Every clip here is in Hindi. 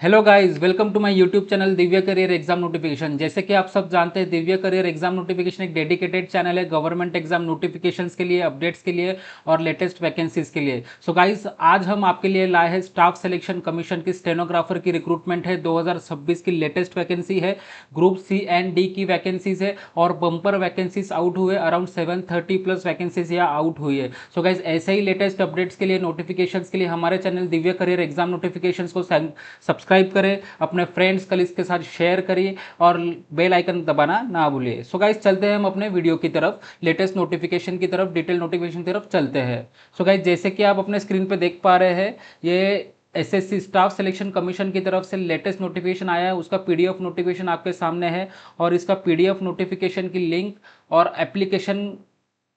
Hello guys, welcome to my YouTube channel Divya career exam notification. जैसे कि आप सब जानते हैं, दिव्य करियर एग्जाम नोटिफिकेशन एक डेडिकेटेड चैनल है गवर्नमेंट एग्जाम नोटिफिकेशंस के लिए, अपडेट्स के लिए और लेटेस्ट वैकेंसीज के लिए। सो गाइस, आज हम आपके लिए लाए हैं स्टाफ सिलेक्शन कमीशन की स्टेनोग्राफर की रिक्रूटमेंट है। 2026 की लेटेस्ट वैकेंसी है। ग्रुप सी एंड डी की वैकेंसीज है और बम्पर वैकेंसीज आउट हुए। अराउंड 730 प्लस वैकेंसीज यहाँ आउट हुई है। सो गाइस, ऐसे ही लेटेस्ट अपडेट्स के लिए, नोटिफिकेशंस के लिए हमारे channel Divya career exam notifications को सब्सक्राइब करें, अपने फ्रेंड्स कलीग्स के साथ शेयर करिए और बेल आइकन दबाना ना भूलिए। सो गाइस, चलते हैं हम अपने वीडियो की तरफ, लेटेस्ट नोटिफिकेशन की तरफ, डिटेल नोटिफिकेशन की तरफ चलते हैं। सो गाइस, जैसे कि आप अपने स्क्रीन पे देख पा रहे हैं, ये एसएससी स्टाफ सिलेक्शन कमीशन की तरफ से लेटेस्ट नोटिफिकेशन आया है। उसका पीडीएफ नोटिफिकेशन आपके सामने है और इसका पीडीएफ नोटिफिकेशन की लिंक और एप्लीकेशन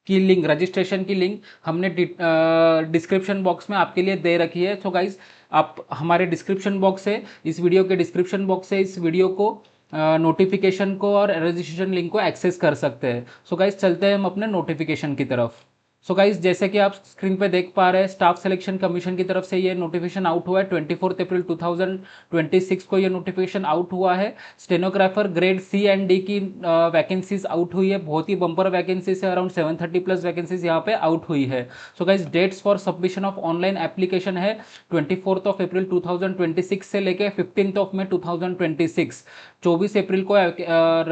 की लिंक, रजिस्ट्रेशन की लिंक हमने डिस्क्रिप्शन बॉक्स में आपके लिए दे रखी है। सो गाइस, आप हमारे डिस्क्रिप्शन बॉक्स से, इस वीडियो के डिस्क्रिप्शन बॉक्स से इस वीडियो को, नोटिफिकेशन को और रजिस्ट्रेशन लिंक को एक्सेस कर सकते हैं। सो गाइस, चलते हैं हम अपने नोटिफिकेशन की तरफ। सो गाइस, जैसे कि आप स्क्रीन पे देख पा रहे हैं, स्टाफ सिलेक्शन कमीशन की तरफ से ये नोटिफिकेशन आउट हुआ है। 24 अप्रैल 2026 को ये नोटिफिकेशन आउट हुआ है। Stenographer grade C and D की वैकेंसीज आउट हुई है। बहुत ही बम्पर वैकेंसीज है। अराउंड 730 प्लस वैकेंसीज यहाँ पे आउट हुई है। So guys, dates for submission of online application है 24 अप्रैल 2026 से लेके 15 मई 2026। 24 अप्रैल को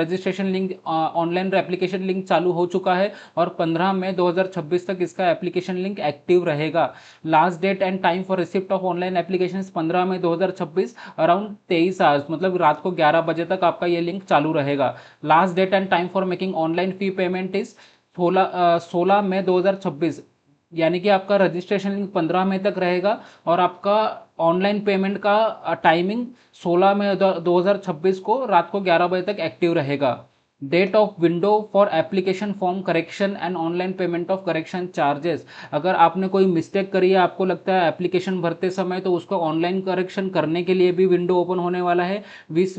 registration link, online application link चालू हो चुका है और 15 मई 2026 तक इसका एप्लीकेशन लिंक एक्टिव रहेगा। Last date and time for receipt of online application 15 May 2026 around 23 hours, मतलब रात को 11 बजे तक आपका ये लिंक चालू रहेगा। Last date and time for making online fee payment is 16 मई 2026, यानी कि आपका रजिस्ट्रेशन लिंक 15 मई तक रहेगा और आपका ऑनलाइन पेमेंट का टाइमिंग 16 मई 2026 को रात को 11 बजे तक एक्टिव रहेगा। Date of window for application form correction and online payment of correction charges. अगर आपने कोई मिस्टेक करी है, आपको लगता है एप्लीकेशन भरते समय, तो उसको ऑनलाइन करेक्शन करने के लिए भी विंडो ओपन होने वाला है 20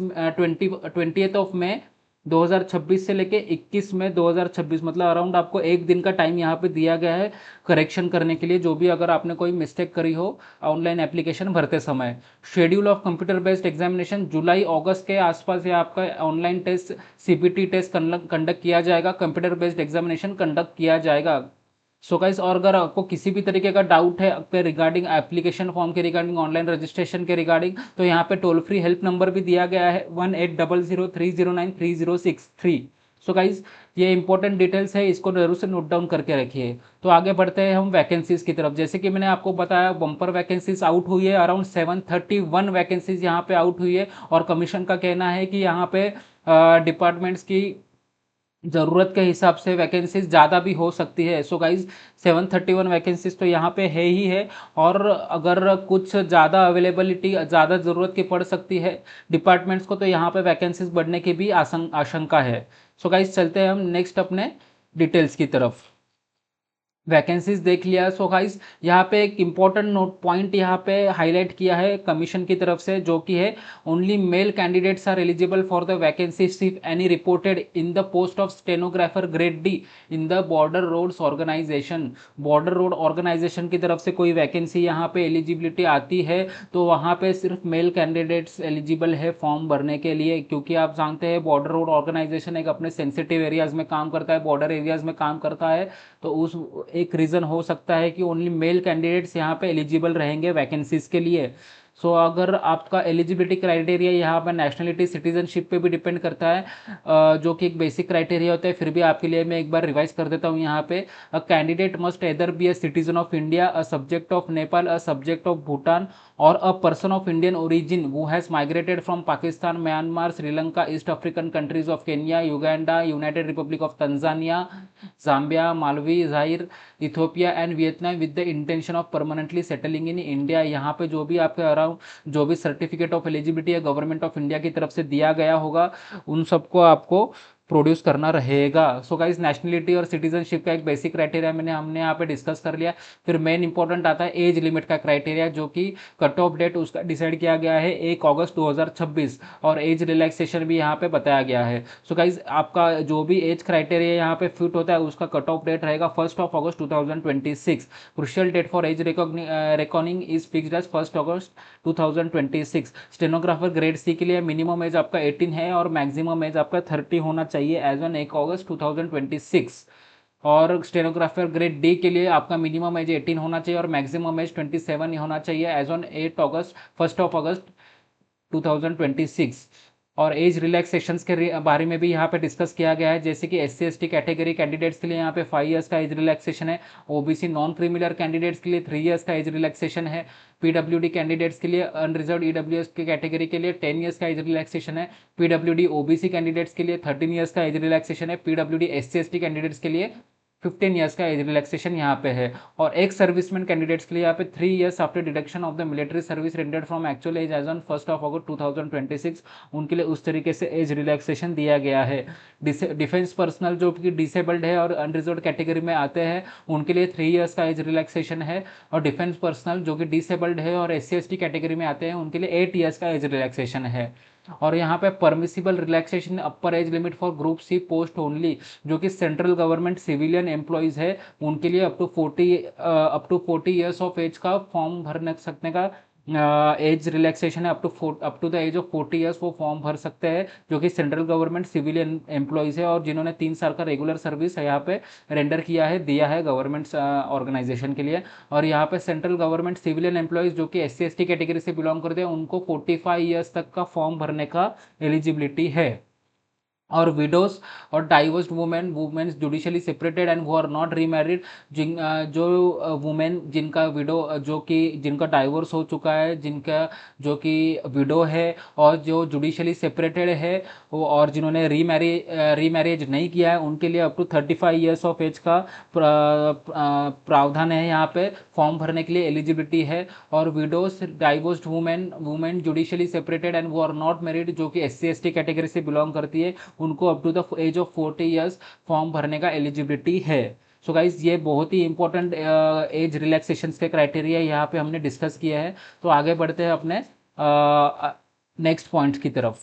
मई 2026 से लेके 21 मई 2026, मतलब अराउंड आपको एक दिन का टाइम यहाँ पे दिया गया है करेक्शन करने के लिए, जो भी अगर आपने कोई मिस्टेक करी हो ऑनलाइन एप्लीकेशन भरते समय। Schedule of computer based examination जुलाई अगस्त के आसपास ये आपका online test, CBT test conduct किया जाएगा, कंप्यूटर बेस्ड एग्जामिनेशन कंडक्ट किया जाएगा। सो गाइस, और अगर आपको किसी भी तरीके का डाउट है आपके रिगार्डिंग एप्लीकेशन फॉर्म के रिगार्डिंग, ऑनलाइन रजिस्ट्रेशन के रिगार्डिंग, तो यहाँ पे टोल फ्री हेल्प नंबर भी दिया गया है 1800309306 सो गाइस, ये इंपॉर्टेंट डिटेल्स है, इसको जरूर से नोट डाउन करके रखिए। तो आगे बढ़ते हैं हम वैकेंसीज की तरफ। जैसे कि मैंने आपको बताया, बम्पर वैकेंसीज आउट हुई है। अराउंड 731 वैकेंसीज यहाँ पे आउट हुई है और कमीशन का कहना है कि यहाँ पे डिपार्टमेंट्स की ज़रूरत के हिसाब से वैकेंसीज ज़्यादा भी हो सकती है। सो गाइज, 731 वैकेंसीज तो यहाँ पे है ही है, और अगर कुछ ज़्यादा अवेलेबिलिटी, ज़्यादा ज़रूरत की पड़ सकती है डिपार्टमेंट्स को, तो यहाँ पे वैकेंसीज बढ़ने की भी आशंका है। सो गाइज, चलते हैं हम नेक्स्ट अपने डिटेल्स की तरफ। वैकेंसीज देख लिया। सो गाइस, यहाँ पे एक इंपॉर्टेंट नोट पॉइंट यहाँ पे हाईलाइट किया है कमीशन की तरफ से, जो कि है only male candidates are eligible for the vacancy if any reported in the post of stenographer grade D in the border roads organisation. Border road organisation की तरफ से कोई वैकेंसी यहाँ पे एलिजिबिलिटी आती है, तो वहाँ पे सिर्फ मेल कैंडिडेट्स एलिजिबल है फॉर्म भरने के लिए, क्योंकि आप जानते हैं बॉर्डर रोड ऑर्गेनाइजेशन एक अपने सेंसिटिव एरियाज में काम करता है, बॉर्डर एरियाज में काम करता है। तो उस एक रीज़न हो सकता है कि ओनली मेल कैंडिडेट्स यहाँ पे एलिजिबल रहेंगे वैकेंसीज के लिए। सो अगर आपका एलिजिबिलिटी क्राइटेरिया यहाँ पर नेशनलिटी, सिटीजनशिप पे भी डिपेंड करता है, जो कि एक बेसिक क्राइटेरिया होता है, फिर भी आपके लिए मैं एक बार रिवाइज कर देता हूँ यहाँ पे। A candidate must either be a citizen of India, a subject of Nepal, a subject of Bhutan और a person of Indian origin who has migrated from Pakistan, Myanmar, Sri Lanka, east African countries of Kenya, Uganda, United Republic of Tanzania, Zambia, Malawi, Zaire, Ethiopia and Vietnam with the intention of permanently settling in India. यहाँ पे जो भी आपके अराउंड जो भी सर्टिफिकेट ऑफ एलिजिबिलिटी है गवर्नमेंट ऑफ इंडिया की तरफ से दिया गया होगा, उन सबको आपको प्रोड्यूस करना रहेगा। सो गाइस नेशनलिटी और सिटीजनशिप का एक बेसिक क्राइटेरिया हमने यहाँ पे डिस्कस कर लिया। फिर मेन इंपॉर्टेंट आता है एज लिमिट का क्राइटेरिया, जो कि कट ऑफ डेट उसका डिसाइड किया गया है 1 अगस्त 2026, और एज रिलैक्सेशन भी यहाँ पे बताया गया है। सो गाइज आपका जो भी एज क्राइटेरिया यहाँ पे फिट होता है उसका कट ऑफ डेट रहेगा 1 अगस्त 2026। Crucial date for age recording is fixed as 1 August 2026। Stenographer grade C के लिए मिनिमम एज आपका 18 है और मैक्सिमम एज आपका 30 होना चाहिए एज ऑन 1 अगस्त 2026। और स्टेनोग्राफर ग्रेड डी के लिए आपका मिनिमम एज 18 होना चाहिए और मैक्सिमम एज 27 होना चाहिए एज ऑन 1 अगस्त 2026। और एज रिलैक्सेशंस के बारे में भी यहाँ पे डिस्कस किया गया है, जैसे कि SC ST कैटेगरी कैंडिडेट्स के लिए यहाँ पे 5 इयर्स का एज रिलैक्सेशन है, OBC नॉन क्रिमिनल कैंडिडेट्स के लिए 3 इयर्स का एज रिलैक्सेशन है, PWD कैंडिडेट्स के लिए अनरिजर्व EWS की कैटेगरी के लिए 10 इयर्स का एज रिलैक्सेशन है, PWD OBC कैंडिडेट्स के लिए 13 इयर्स का एज रिलैक्सेशन है, PWD SC ST कैंडिडेट्स के लिए 15 इयर्स का एज रिलैक्सेशन यहाँ पे है। और एक सर्विसमैन कैंडिडेट्स के लिए यहाँ पे 3 years after deduction of the military service rendered from actual age age on 1 अगस्त 2026, उनके लिए उस तरीके से एज रिलैक्सेशन दिया गया है। डिफेंस पर्सनल जो कि डिसेबल्ड है और अनरिजर्व कैटेगरी में आते हैं उनके लिए 3 इयर्स का एज रिलैक्सेशन है, और डिफेंस पर्सनल जो कि डिसेबल्ड है और SC ST कैटेगरी में आते हैं उनके लिए 8 इयर्स का एज रिलैक्सेशन है। और यहाँ पे permissible relaxation upper age limit for group C post only, जो कि सेंट्रल गवर्नमेंट सिविलियन एम्प्लॉयज है उनके लिए up to 40 years of age का फॉर्म भर सकने का एज रिलैक्सेशन है। Up to the age of 40 years वो फॉर्म भर सकते हैं, जो कि सेंट्रल गवर्नमेंट सिविलियन एम्प्लॉयज है और जिन्होंने 3 साल का रेगुलर सर्विस यहाँ पे रेंडर किया है, दिया है गवर्नमेंट ऑर्गेनाइजेशन के लिए। और यहाँ पे सेंट्रल गवर्नमेंट सिविलियन एम्प्लॉयज जो कि SC ST कैटेगरी से बिलोंग करते हैं उनको 45 इयर्स तक का फॉर्म भरने का एलिजिबिलिटी है। और विडोज और divorced women judicially separated and who are not remarried, जो वुमेन जिनका विडो जो कि जिनका डाइवोर्स हो चुका है, जिनका जो कि विडो है और जो जुडिशली सेपरेटेड है वो, और जिन्होंने रीमैरिज नहीं किया है उनके लिए up to 35 years of age का प्रावधान है यहाँ पे फॉर्म भरने के लिए एलिजिबिलिटी है। और widows divorced women judicially separated and who are not married जो कि SC ST कैटेगरी से बिलोंग करती है उनको अप टू द एज ऑफ 40 इयर्स फॉर्म भरने का एलिजिबिलिटी है। सो गाइज ये बहुत ही इंपॉर्टेंट एज रिलैक्सेशन के क्राइटेरिया यहाँ पे हमने डिस्कस किया है। तो आगे बढ़ते हैं अपने नेक्स्ट पॉइंट की तरफ।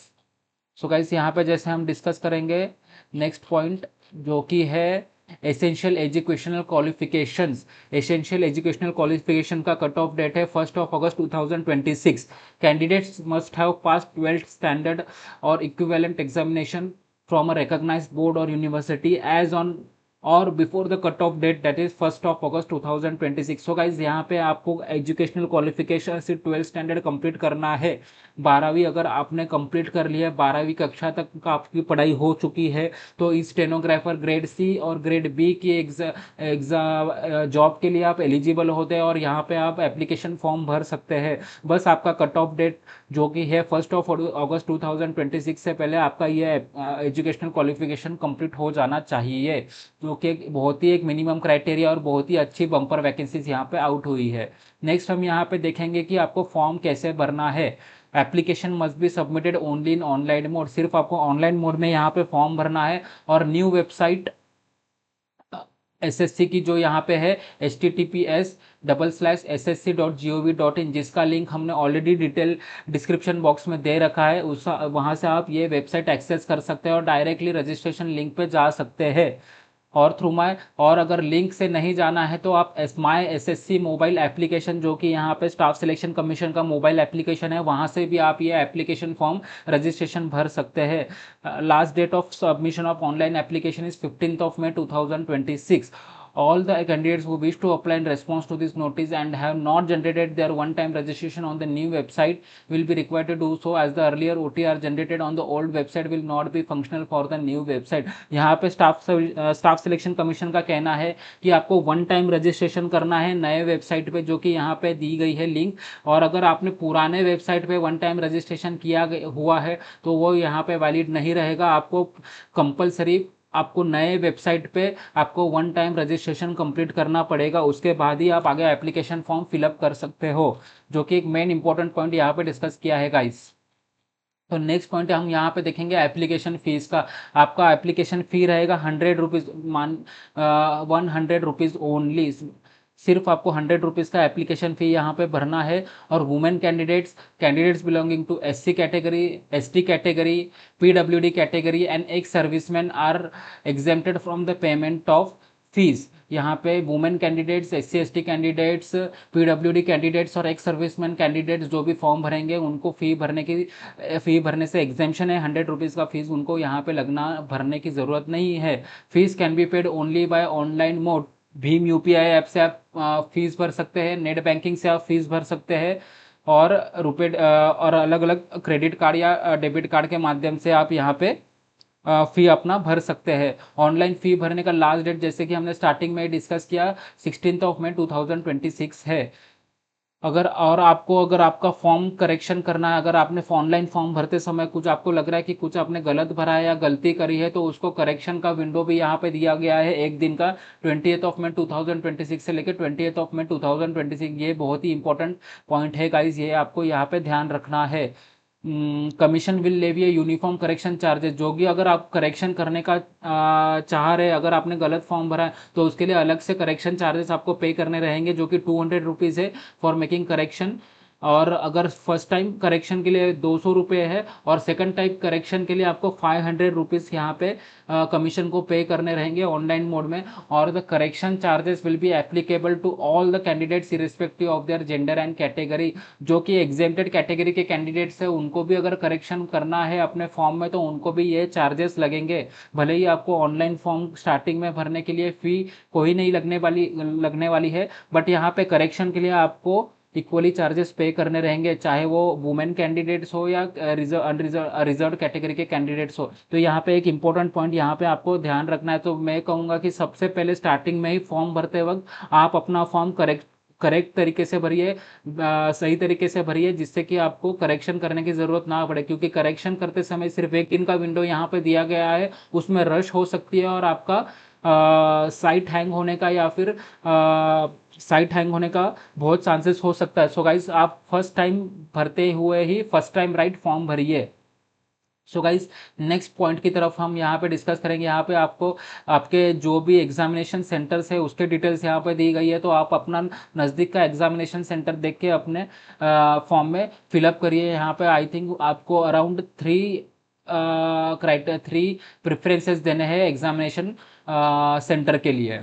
सो गाइज यहाँ पे जैसे हम डिस्कस करेंगे नेक्स्ट पॉइंट जो कि है essential educational qualifications. Essential educational qualification का कट ऑफ डेट है 1 अगस्त 2026। Candidates must have pass 12th standard और equivalent examination from a recognised board और यूनिवर्सिटी एज ऑन और before the cut off date that is 1 August 2026। So guys यहाँ पे आपको एजुकेशनल क्वालिफिकेशन से 12th स्टैंडर्ड कंप्लीट करना है। 12वीं अगर आपने कंप्लीट कर लिया है, 12वीं कक्षा तक का आपकी पढ़ाई हो चुकी है, तो इस स्टेनोग्राफर ग्रेड सी और ग्रेड बी की एग्जाम जॉब के लिए आप एलिजिबल होते हैं और यहाँ पे आप एप्लीकेशन फॉर्म भर सकते हैं। बस आपका कट ऑफ डेट जो कि है 1 अगस्त 2026 से पहले आपका ये एजुकेशनल क्वालिफिकेशन कंप्लीट हो जाना चाहिए, जो कि बहुत ही एक मिनिमम क्राइटेरिया और बहुत ही अच्छी बम्पर वैकेंसीज यहाँ पे आउट हुई है। नेक्स्ट हम यहाँ पे देखेंगे कि आपको फॉर्म कैसे भरना है। Application must be submitted only in online mode, सिर्फ आपको ऑनलाइन मोड में यहाँ पे फॉर्म भरना है। और न्यू वेबसाइट SSC की जो यहाँ पे है https://ssc.gov.in, जिसका लिंक हमने ऑलरेडी डिटेल डिस्क्रिप्शन बॉक्स में दे रखा है, उस वहाँ से आप ये वेबसाइट एक्सेस कर सकते हैं और डायरेक्टली रजिस्ट्रेशन लिंक पे जा सकते हैं। और थ्रू माई और अगर लिंक से नहीं जाना है तो आप माई SSC मोबाइल एप्लीकेशन जो कि यहाँ पे स्टाफ सिलेक्शन कमीशन का मोबाइल एप्लीकेशन है, वहाँ से भी आप ये एप्लीकेशन फॉर्म रजिस्ट्रेशन भर सकते हैं। Last date of submission of online application is 15th May 2026। All the candidates who wish to apply in response to this notice and have not generated their one-time registration on the new website will be required to do so, as the earlier OTR generated on the old website will not be functional for the new website। यहाँ पे स्टाफ सिलेक्शन कमीशन का कहना है कि आपको वन टाइम रजिस्ट्रेशन करना है नए वेबसाइट पे जो कि यहाँ पे दी गई है लिंक, और अगर आपने पुराने वेबसाइट पे वन टाइम रजिस्ट्रेशन किया हुआ है तो वो यहाँ पे वैलिड नहीं रहेगा। आपको कंपलसरी आपको नए वेबसाइट पे आपको वन टाइम रजिस्ट्रेशन कंप्लीट करना पड़ेगा, उसके बाद ही आप आगे एप्लीकेशन फॉर्म फिलअप कर सकते हो, जो कि एक मेन इंपॉर्टेंट पॉइंट यहाँ पे डिस्कस किया है गाइस। तो नेक्स्ट पॉइंट हम यहाँ पे देखेंगे एप्लीकेशन फीस का। आपका एप्लीकेशन फ़ी रहेगा 100 रुपीज़, मान 100 रुपीज़ ओनली। सिर्फ आपको 100 रुपीज़ का एप्लीकेशन फ़ी यहाँ पे भरना है। और women candidates belonging to SC category, ST category, PWD category and ex serviceman are exempted from the payment of fees. यहाँ पे women candidates, SC ST candidates, PWD candidates और एक्स सर्विसमैन कैंडिडेट्स जो भी फॉर्म भरेंगे उनको फ़ी भरने से एग्जेम्पशन है। 100 रुपीज़ का फीस उनको यहाँ पे लगना, भरने की ज़रूरत नहीं है। Fees can be paid only by online mode. Bhim UPI app से आप फीस भर सकते हैं, नेट बैंकिंग से आप फीस भर सकते हैं, और रुपए और अलग अलग क्रेडिट कार्ड या डेबिट कार्ड के माध्यम से आप यहाँ पे फ़ी अपना भर सकते हैं। ऑनलाइन फ़ी भरने का लास्ट डेट, जैसे कि हमने स्टार्टिंग में डिस्कस किया, 16 मई 2026 है। अगर आपका फॉर्म करेक्शन करना है, अगर आपने ऑनलाइन फॉर्म भरते समय कुछ आपको लग रहा है कि कुछ आपने गलत भरा है या गलती करी है, तो उसको करेक्शन का विंडो भी यहाँ पे दिया गया है एक दिन का, 20 मई 2026 से लेकर 20 मई 2026। ये बहुत ही इंपॉर्टेंट पॉइंट है गाइज, ये आपको यहाँ पे ध्यान रखना है। Commission will levy uniform correction charges, जो कि अगर आप करेक्शन करने का चाह रहे, अगर आपने गलत फॉर्म भरा है तो उसके लिए अलग से करेक्शन चार्जेस आपको पे करने रहेंगे, जो कि 200 रुपीज़ है फॉर मेकिंग करेक्शन। और अगर फर्स्ट टाइम करेक्शन के लिए 200 रुपये है, और सेकंड टाइप करेक्शन के लिए आपको 500 रुपीज़ यहाँ पे कमीशन को पे करने रहेंगे ऑनलाइन मोड में। और the correction charges will be applicable to all the candidates irrespective of their gender and category. जो कि एग्जेम्प्टेड कैटेगरी के कैंडिडेट्स है उनको भी अगर करेक्शन करना है अपने फॉर्म में, तो उनको भी ये चार्जेस लगेंगे। भले ही आपको ऑनलाइन फॉर्म स्टार्टिंग में भरने के लिए फ़ी कोई नहीं लगने वाली है, बट यहाँ पे करेक्शन के लिए आपको इक्वली चार्जेस पे करने रहेंगे, चाहे वो वुमेन कैंडिडेट्स हो या रिजर्व कैटेगरी के कैंडिडेट्स हो। तो यहाँ पे एक इंपॉर्टेंट पॉइंट यहाँ पे आपको ध्यान रखना है। तो मैं कहूँगा कि सबसे पहले स्टार्टिंग में ही फॉर्म भरते वक्त आप अपना फॉर्म करेक्ट तरीके से भरिए, सही तरीके से भरिए, जिससे कि आपको करेक्शन करने की ज़रूरत ना पड़े। क्योंकि करेक्शन करते समय सिर्फ एक दिन का विंडो यहाँ पे दिया गया है, उसमें रश हो सकती है और आपका साइट हैंग होने का या फिर साइट हैंग होने का बहुत चांसेस हो सकता है। सो गाइज, आप फर्स्ट टाइम भरते हुए ही फर्स्ट टाइम राइट फॉर्म भरिए। सो गाइज, नेक्स्ट पॉइंट की तरफ हम यहाँ पे डिस्कस करेंगे। यहाँ पे आपको आपके जो भी एग्जामिनेशन सेंटर्स है उसके डिटेल्स यहाँ पे दी गई है, तो आप अपना नज़दीक का एग्जामिनेशन सेंटर देख के अपने फॉर्म में फिलअप करिए। यहाँ पे आई थिंक आपको अराउंड 3 प्रेफरेंसेस देने हैं एग्जामिनेशन सेंटर के लिए।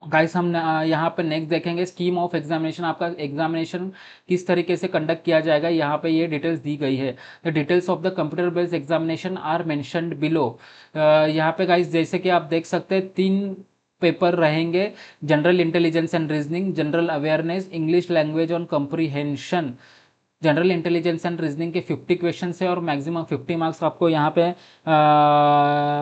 गाइस, हम यहाँ पे नेक्स्ट देखेंगे स्कीम ऑफ एग्जामिनेशन। आपका एग्जामिनेशन किस तरीके से कंडक्ट किया जाएगा, यहाँ पे ये डिटेल्स दी गई है। The details of the computer based examination are mentioned below. यहाँ पे गाइस जैसे कि आप देख सकते हैं 3 पेपर रहेंगे: general intelligence and reasoning, general awareness, English language on comprehension. General intelligence and reasoning के 50 क्वेश्चन है और मैक्सिमम 50 मार्क्स आपको यहाँ पे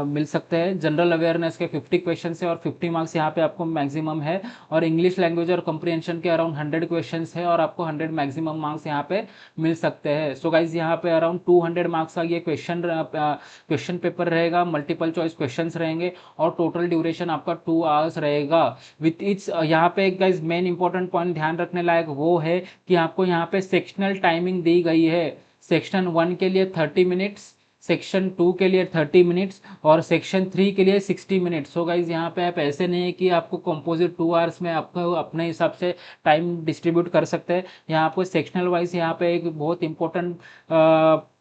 मिल सकते हैं। जनरल अवेयरनेस के 50 क्वेश्चन है और 50 मार्क्स यहाँ पे आपको मैक्सिमम है। और इंग्लिश लैंग्वेज और कंप्रीहेंशन के अराउंड 100 क्वेश्चन है और आपको 100 मैक्सिमम मार्क्स यहाँ पे मिल सकते हैं। सो गाइज, यहाँ पे अराउंड 200 मार्क्स का ये क्वेश्चन पेपर रहेगा, मल्टीपल चॉइस क्वेश्चन रहेंगे, और टोटल ड्यूरेशन आपका 2 आवर्स रहेगा विथ इट्स। यहाँ पे गाइज मेन इंपॉर्टेंट पॉइंट ध्यान रखने लायक वो है कि आपको यहाँ पे सेक्शनल टाइमिंग दी गई है। सेक्शन 1 के लिए 30 मिनट्स, सेक्शन 2 के लिए 30 मिनट्स और सेक्शन 3 के लिए 60 मिनट्स। सो गाइज, यहाँ पे आप ऐसे नहीं है कि आपको कंपोजिट 2 आवर्स में आपको अपने हिसाब से टाइम डिस्ट्रीब्यूट कर सकते हैं। यहाँ आपको सेक्शनल वाइज यहाँ पे एक बहुत इंपॉर्टेंट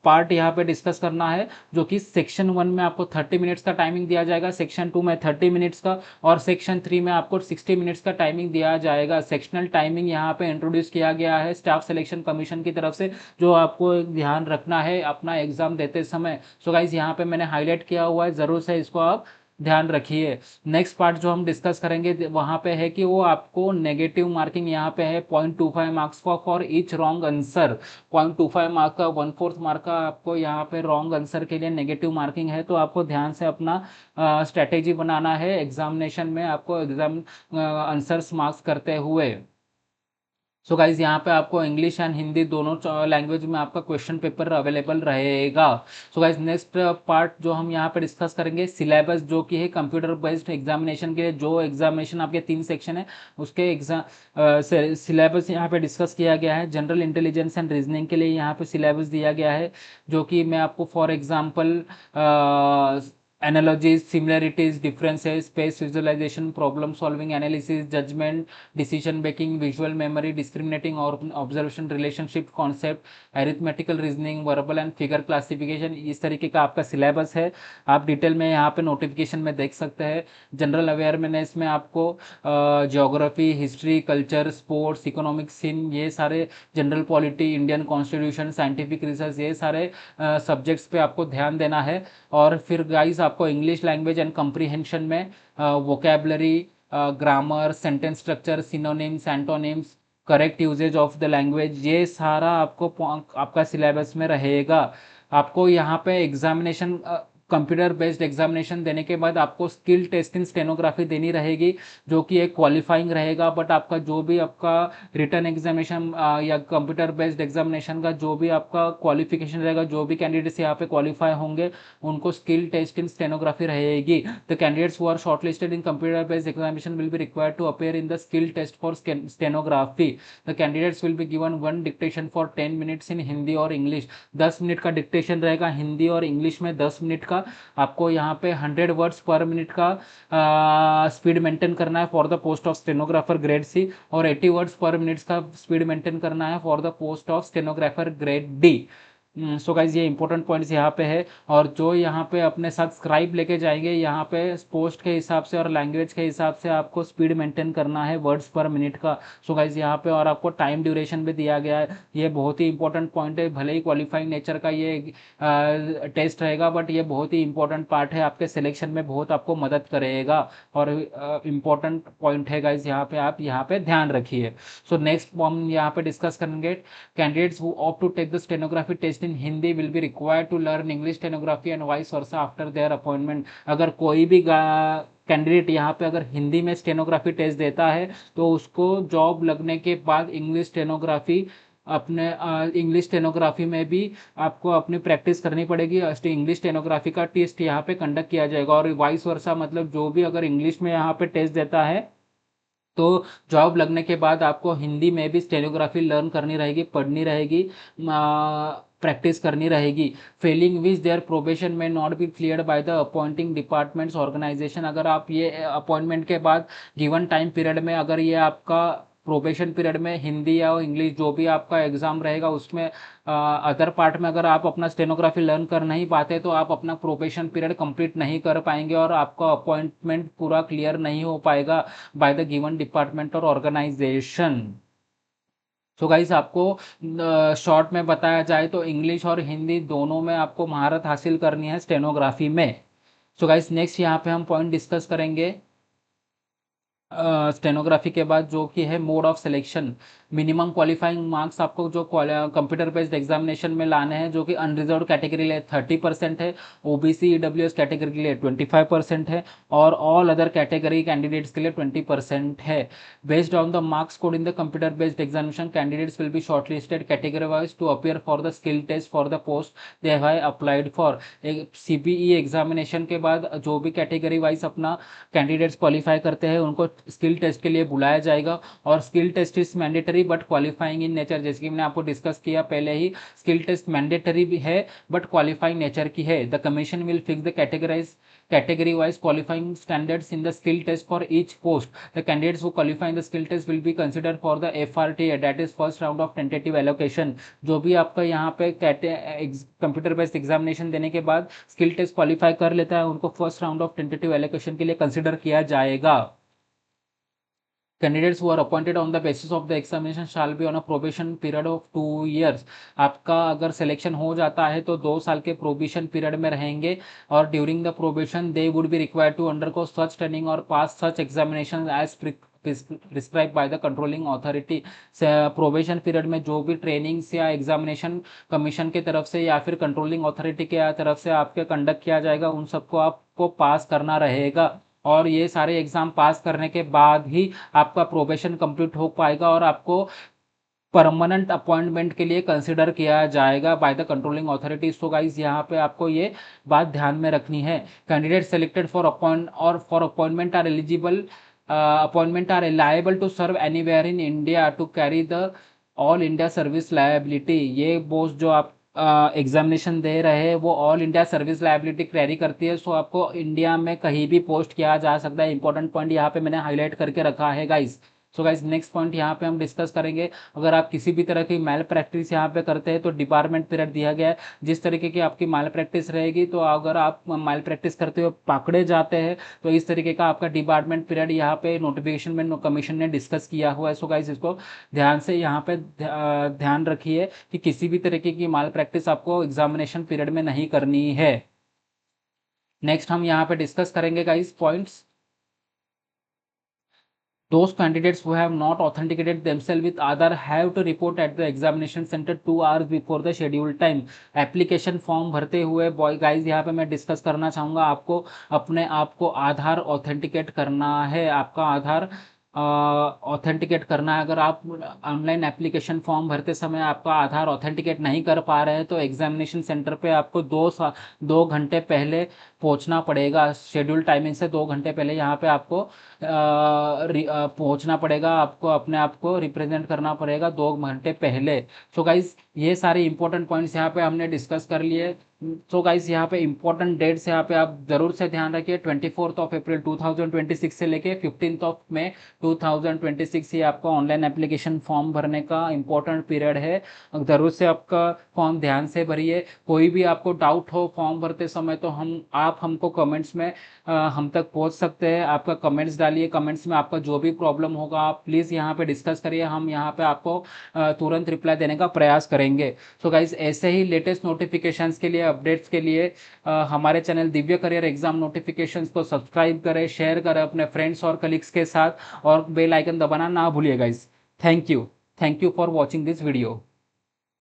पार्ट यहाँ पे डिस्कस करना है, जो कि सेक्शन 1 में आपको 30 मिनट्स का टाइमिंग दिया जाएगा, सेक्शन 2 में 30 मिनट्स का, और सेक्शन 3 में आपको 60 मिनट्स का टाइमिंग दिया जाएगा। सेक्शनल टाइमिंग यहाँ पे इंट्रोड्यूस किया गया है स्टाफ सिलेक्शन कमीशन की तरफ से, जो आपको ध्यान रखना है अपना एग्जाम देते समय। सो गाइज, यहाँ पे मैंने हाईलाइट किया हुआ है, जरूर से इसको आप ध्यान रखिए। नेक्स्ट पार्ट जो हम डिस्कस करेंगे वहाँ पे है कि वो आपको नेगेटिव मार्किंग यहाँ पे है 0.25 मार्क्स का for each wrong answer. 0.25 mark का 1/4 मार्क का आपको यहाँ पे रॉन्ग आंसर के लिए नेगेटिव मार्किंग है। तो आपको ध्यान से अपना स्ट्रेटेजी बनाना है एग्जामिनेशन में, आपको एग्जाम आंसर्स मार्क्स करते हुए। सो गाइज यहाँ पे आपको इंग्लिश एंड हिंदी दोनों लैंग्वेज में आपका क्वेश्चन पेपर अवेलेबल रहेगा। सो गाइज नेक्स्ट पार्ट जो हम यहाँ पे डिस्कस करेंगे, सिलेबस जो कि है कंप्यूटर बेस्ड एग्जामिनेशन के लिए, जो एग्जामिनेशन आपके 3 सेक्शन है उसके एग्जाम सिलेबस यहाँ पे डिस्कस किया गया है। जनरल इंटेलिजेंस एंड रीजनिंग के लिए यहाँ पे सिलेबस दिया गया है, जो कि मैं आपको for example analogies, similarities, differences, space visualisation, problem solving, analysis, judgement, decision making, visual memory, discriminating और observation, relationship concept, arithmetical reasoning, verbal and figure classification, इस तरीके का आपका सिलेबस है। आप डिटेल में यहाँ पे नोटिफिकेशन में देख सकते हैं। जनरल अवेयरनेस में आपको geography, history, culture, sports, economics, इन ये सारे, general polity, Indian constitution, scientific research, ये सारे सब्जेक्ट्स पे आपको ध्यान देना है। और फिर गाइस आपको इंग्लिश लैंग्वेज एंड कंप्रीहेंशन में vocabulary, grammar, sentence structure, synonyms, antonyms, correct usage of the language, ये सारा आपको आपका सिलेबस में रहेगा। आपको यहाँ पे एग्जामिनेशन, कंप्यूटर बेस्ड एग्जामिनेशन देने के बाद आपको स्किल टेस्ट इन स्टेनोग्राफी देनी रहेगी, जो कि एक क्वालिफाइंग रहेगा। बट आपका जो भी आपका रिटर्न एग्जामिनेशन या कंप्यूटर बेस्ड एग्जामिनेशन का जो भी आपका क्वालिफिकेशन रहेगा, जो भी कैंडिडेट्स यहाँ पे क्वालिफाई होंगे उनको स्किल टेस्ट इन स्टेनोग्राफी रहेगी। The candidates who are shortlisted in computer based examination will be required to appear in the skill test for stenography. The candidates will be given one dictation for 10 minutes in Hindi और इंग्लिश। 10 मिनट का डिक्टेशन रहेगा हिंदी और इंग्लिश में। 10 मिनट का आपको यहाँ पे 100 वर्ड्स पर मिनट का स्पीड मेंटेन करना है for the post of stenographer grade C, और 80 वर्ड्स पर मिनट का स्पीड मेंटेन करना है for the post of stenographer grade D. So guys ये इंपॉर्टेंट पॉइंट्स यहाँ पे है। और जो यहाँ पे अपने साथ स्क्राइब लेके जाएंगे, यहाँ पे पोस्ट के हिसाब से और लैंग्वेज के हिसाब से आपको स्पीड मेंटेन करना है वर्ड्स पर मिनट का। सो गाइज यहाँ पे और आपको टाइम ड्यूरेशन भी दिया गया है। ये बहुत ही इंपॉर्टेंट पॉइंट है, भले ही क्वालिफाइंग नेचर का ये टेस्ट रहेगा, बट ये बहुत ही इंपॉर्टेंट पार्ट है, आपके सिलेक्शन में बहुत आपको मदद करेगा। और इम्पोर्टेंट पॉइंट है गाइज, यहाँ पे आप यहाँ पे ध्यान रखिए। सो नेक्स्ट हम यहाँ पे डिस्कस करेंगे, candidates who opt to take the stenography test in Hindi will be required to learn English stenography and vice versa after their appointment. अगर कोई भी कैंडिडेट यहाँ पे अगर हिंदी में स्टेनोग्राफी टेस्ट देता है तो उसको जॉब लगने के बाद इंग्लिश स्टेनोग्राफी अपने इंग्लिश स्टेनोग्राफी में भी आपको अपनी प्रैक्टिस करनी पड़ेगी। इंग्लिश स्टेनोग्राफी का टेस्ट यहाँ पे कंडक्ट किया जाएगा। और वाइस वर्सा मतलब जो भी अगर इंग्लिश में यहाँ पे टेस्ट देता है तो जॉब लगने के बाद आपको हिंदी में भी स्टेनोग्राफी लर्न करनी रहेगी, पढ़नी रहेगी, प्रैक्टिस करनी रहेगी। फेलिंग विच देयर प्रोबेशन में not be cleared by the appointing departments organisation. अगर आप ये अपॉइंटमेंट के बाद गिवन टाइम पीरियड में अगर ये आपका प्रोबेशन पीरियड में हिंदी या इंग्लिश जो भी आपका एग्जाम रहेगा उसमें अदर पार्ट में अगर आप अपना स्टेनोग्राफी लर्न कर नहीं पाते तो आप अपना प्रोबेशन पीरियड कंप्लीट नहीं कर पाएंगे और आपका अपॉइंटमेंट पूरा क्लियर नहीं हो पाएगा बाय द गिवन डिपार्टमेंट और ऑर्गेनाइजेशन। सो गाइस आपको शॉर्ट में बताया जाए तो इंग्लिश और हिंदी दोनों में आपको महारत हासिल करनी है स्टेनोग्राफी में। सो गाइस नेक्स्ट यहाँ पे हम पॉइंट डिस्कस करेंगे स्टेनोग्राफी के बाद, जो कि है mode of selection. Minimum qualifying marks आपको जो कंप्यूटर बेस्ड एग्जामिनेशन में लाने हैं, जो कि अनरिजर्व कैटेगरी के लिए 30% है, ओबीसी ईडब्ल्यूएस कैटेगरी के लिए 25% है, और ऑल अदर कैटेगरी कैंडिडेट्स के लिए 20% है। Based on the marks code in the computer based examination candidates will be shortlisted category wise to appear for the skill test for the post they have applied for. CPE examination के बाद जो भी कैटेगरी वाइज अपना कैंडिडेट्स क्वालिफाई करते हैं उनको स्किल टेस्ट के लिए बुलाया जाएगा। और skill test is mandatory but qualifying in nature, जैसे कि मैंने आपको डिस्कस किया पहले ही, स्किल टेस्ट मैंडेटरी भी है बट क्वालिफाइंग नेचर की है। The commission will fix the category wise qualifying standards in the skill test for each post. The candidates who qualify in the skill test will be considered for the FRTA, that is first round of tentative allocation। जो भी आपका यहाँ पे कंप्यूटर बेस्ड एग्जामिनेशन देने के बाद स्किल टेस्ट क्वालिफाई कर लेता है उनको first round of tentative allocation के लिए कंसिडर किया जाएगा। Candidates who are appointed on the basis of the examination shall be on a probation period of 2 years। आपका अगर सिलेक्शन हो जाता है तो 2 साल के प्रोबेशन पीरियड में रहेंगे, और during the probation they would be required to undergo such training और pass such examination as prescribe by the controlling authority. Probation period में जो भी ट्रेनिंग्स या एग्जामिनेशन कमीशन की तरफ से या फिर कंट्रोलिंग अथॉरिटी के तरफ से आपके कंडक्ट किया जाएगा उन सबको आपको पास करना रहेगा। और ये सारे एग्जाम पास करने के बाद ही आपका प्रोबेशन कंप्लीट हो पाएगा और आपको परमानेंट अपॉइंटमेंट के लिए कंसिडर किया जाएगा by the controlling authority. So guys यहाँ पे आपको ये बात ध्यान में रखनी है। Candidate selected for appointment are eligible appointment are liable to serve anywhere in India to carry the all India service liability. ये पोस्ट जो आप एग्जामिनेशन दे रहे हैं वो all India service liability carry करती है। सो आपको इंडिया में कहीं भी पोस्ट किया जा सकता है। इंपॉर्टेंट पॉइंट यहाँ पे मैंने हाईलाइट करके रखा है guys. So guys next point यहाँ पे हम डिस्कस करेंगे। अगर आप किसी भी तरह की मैल प्रैक्टिस यहाँ पे करते हैं तो डिपार्टमेंट पीरियड दिया गया है। जिस तरीके की आपकी मैल प्रैक्टिस रहेगी तो अगर आप मैल प्रैक्टिस करते हुए पकड़े जाते हैं तो इस तरीके का आपका डिपार्टमेंट पीरियड यहाँ पे नोटिफिकेशन में कमीशन ने डिस्कस किया हुआ है। सो गाइज इसको ध्यान से यहाँ पे ध्यान रखिए कि किसी भी तरीके की मैल प्रैक्टिस आपको एग्जामिनेशन पीरियड में नहीं करनी है। नेक्स्ट हम यहाँ पे डिस्कस करेंगे guys points. Those candidates who have not authenticated themselves with Aadhaar have to report at the examination center 2 hours before the scheduled time। Application form भरते हुए बॉय गाइज यहाँ पे मैं डिस्कस करना चाहूँगा, आपको अपने आप को आधार ऑथेंटिकेट करना है। आपका आधार ऑथेंटिकेट करना है। अगर आप ऑनलाइन एप्लीकेशन फॉर्म भरते समय आपका आधार ऑथेंटिकेट नहीं कर पा रहे हैं तो एग्जामिनेशन सेंटर पे आपको 2 घंटे पहले पहुंचना पड़ेगा। शेड्यूल टाइमिंग से 2 घंटे पहले यहाँ पे आपको पहुंचना पड़ेगा। आपको अपने आप को रिप्रेजेंट करना पड़ेगा 2 घंटे पहले। सो गाइज ये सारे इंपॉर्टेंट पॉइंट्स यहाँ पे हमने डिस्कस कर लिए। सो गाइज यहाँ पे इंपॉर्टेंट डेट्स यहाँ पे आप जरूर से ध्यान रखिए। 24 अप्रैल 2026 से लेके 15 मई 2026 ये आपका ऑनलाइन एप्लीकेशन फॉर्म भरने का इंपॉर्टेंट पीरियड है। जरूर से आपका फॉर्म ध्यान से भरिए। कोई भी आपको डाउट हो फॉर्म भरते समय तो आप हमको कमेंट्स में हम तक पहुंच सकते हैं। आपका कमेंट्स डालिए, कमेंट्स में आपका जो भी प्रॉब्लम होगा आप प्लीज़ यहाँ पे डिस्कस करिए। हम यहाँ पे आपको तुरंत रिप्लाई देने का प्रयास करेंगे। सो गाइज ऐसे ही लेटेस्ट नोटिफिकेशंस के लिए, अपडेट्स के लिए हमारे channel Divya career exam notifications को सब्सक्राइब करें, शेयर करें अपने फ्रेंड्स और कलीग्स के साथ और बेल आइकन दबाना ना भूलिए guys. Thank you for watching this video.